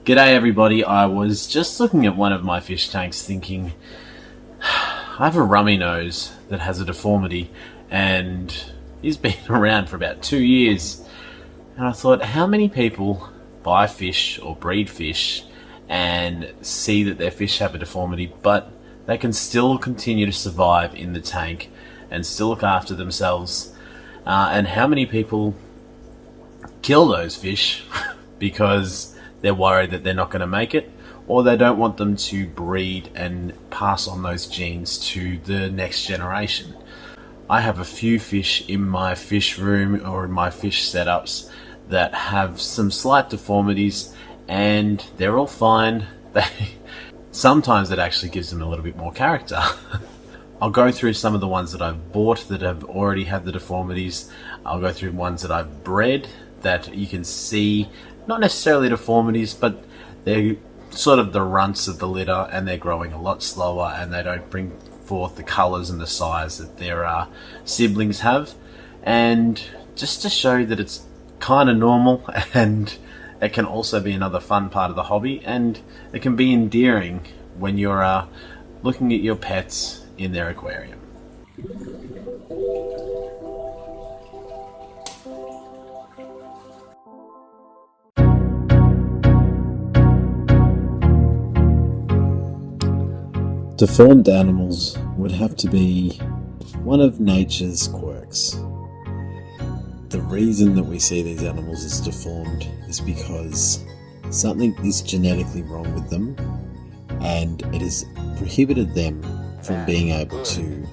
G'day everybody, I was just looking at one of my fish tanks thinking, I have a rummy nose that has a deformity and he's been around for about 2 years. And I thought, how many people buy fish or breed fish and see that their fish have a deformity, but they can still continue to survive in the tank and still look after themselves? And how many people kill those fish because they're worried that they're not going to make it, or they don't want them to breed and pass on those genes to the next generation. I have a few fish in my fish room or in my fish setups that have some slight deformities, and they're all fine. Sometimes it actually gives them a little bit more character. I'll go through some of the ones that I've bought that have already had the deformities. I'll go through ones that I've bred that you can see, not necessarily deformities, but they're sort of the runts of the litter, and they're growing a lot slower and they don't bring forth the colours and the size that their siblings have. And just to show that it's kind of normal, and it can also be another fun part of the hobby, and it can be endearing when you're looking at your pets in their aquarium. Deformed animals would have to be one of nature's quirks. The reason that we see these animals as deformed is because something is genetically wrong with them, and it has prohibited them from being able to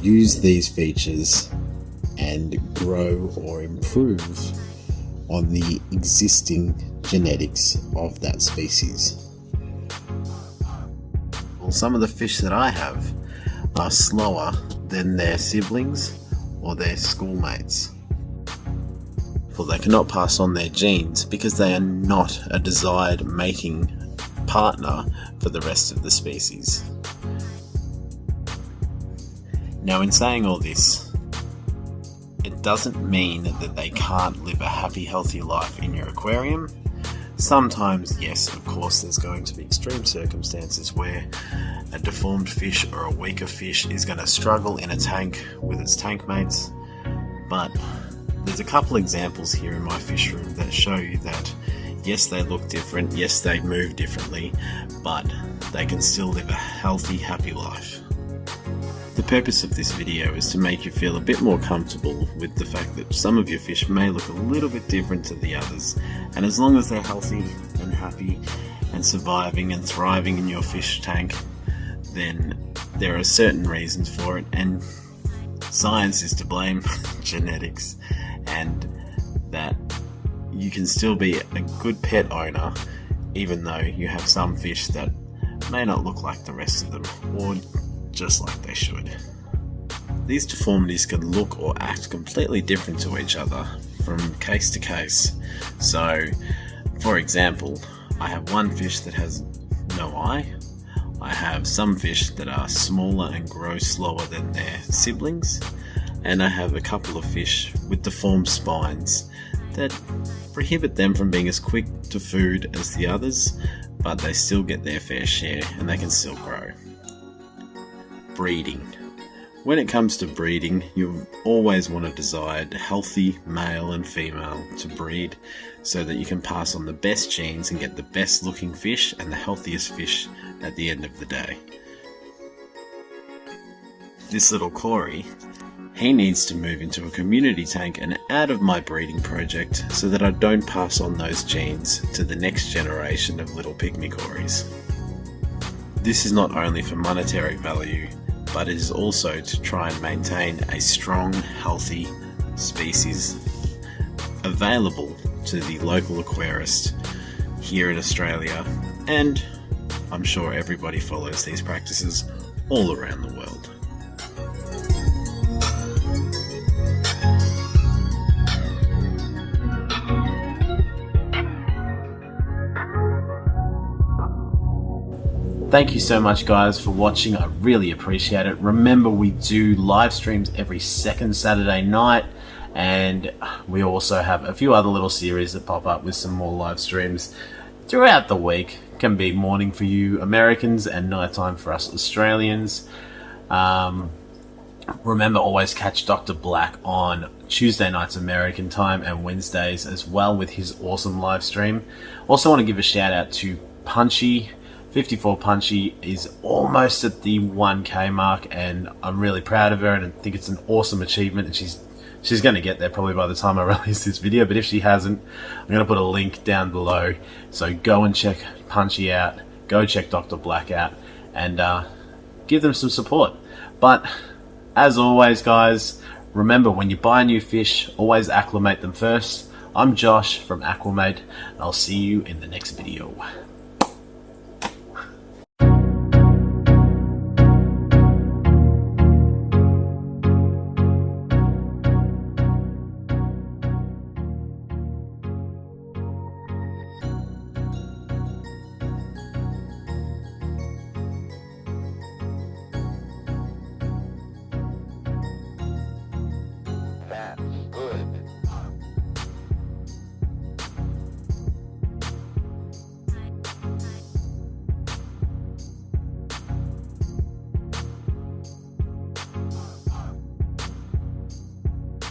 use these features and grow or improve on the existing genetics of that species. Some of the fish that I have are slower than their siblings or their schoolmates, for they cannot pass on their genes because they are not a desired mating partner for the rest of the species. Now, in saying all this, it doesn't mean that they can't live a happy, healthy life in your aquarium. Sometimes, yes, of course, there's going to be extreme circumstances where a deformed fish or a weaker fish is going to struggle in a tank with its tank mates. But there's a couple examples here in my fish room that show you that, yes, they look different, yes, they move differently, but they can still live a healthy, happy life. The purpose of this video is to make you feel a bit more comfortable with the fact that some of your fish may look a little bit different to the others, and as long as they're healthy and happy and surviving and thriving in your fish tank, then there are certain reasons for it, and science is to blame, genetics, and that you can still be a good pet owner even though you have some fish that may not look like the rest of them, or just like they should. These deformities can look or act completely different to each other from case to case. So, for example, I have one fish that has no eye. I have some fish that are smaller and grow slower than their siblings. And I have a couple of fish with deformed spines that prohibit them from being as quick to food as the others, but they still get their fair share and they can still grow. Breeding. When it comes to breeding, you always want a desired healthy male and female to breed so that you can pass on the best genes and get the best looking fish and the healthiest fish at the end of the day. This little Corey, he needs to move into a community tank and out of my breeding project so that I don't pass on those genes to the next generation of little pygmy Corys. This is not only for monetary value, but it is also to try and maintain a strong, healthy species available to the local aquarist here in Australia, and I'm sure everybody follows these practices all around the world. Thank you so much, guys, for watching. I really appreciate it. Remember, we do live streams every second Saturday night, and we also have a few other little series that pop up with some more live streams. throughout the week. It can be morning for you Americans and nighttime for us Australians. Remember, always catch Dr. Black on Tuesday nights American time and Wednesdays as well with his awesome live stream. Also want to give a shout out to Punchy. 54 Punchy is almost at the 1K mark, and I'm really proud of her, and I think it's an awesome achievement, and she's going to get there probably by the time I release this video, but if she hasn't, I'm going to put a link down below. So go and check Punchy out, go check Dr. Black out, and give them some support. But as always, guys, remember, when you buy new fish, always acclimate them first. I'm Josh from Aquamate, and I'll see you in the next video.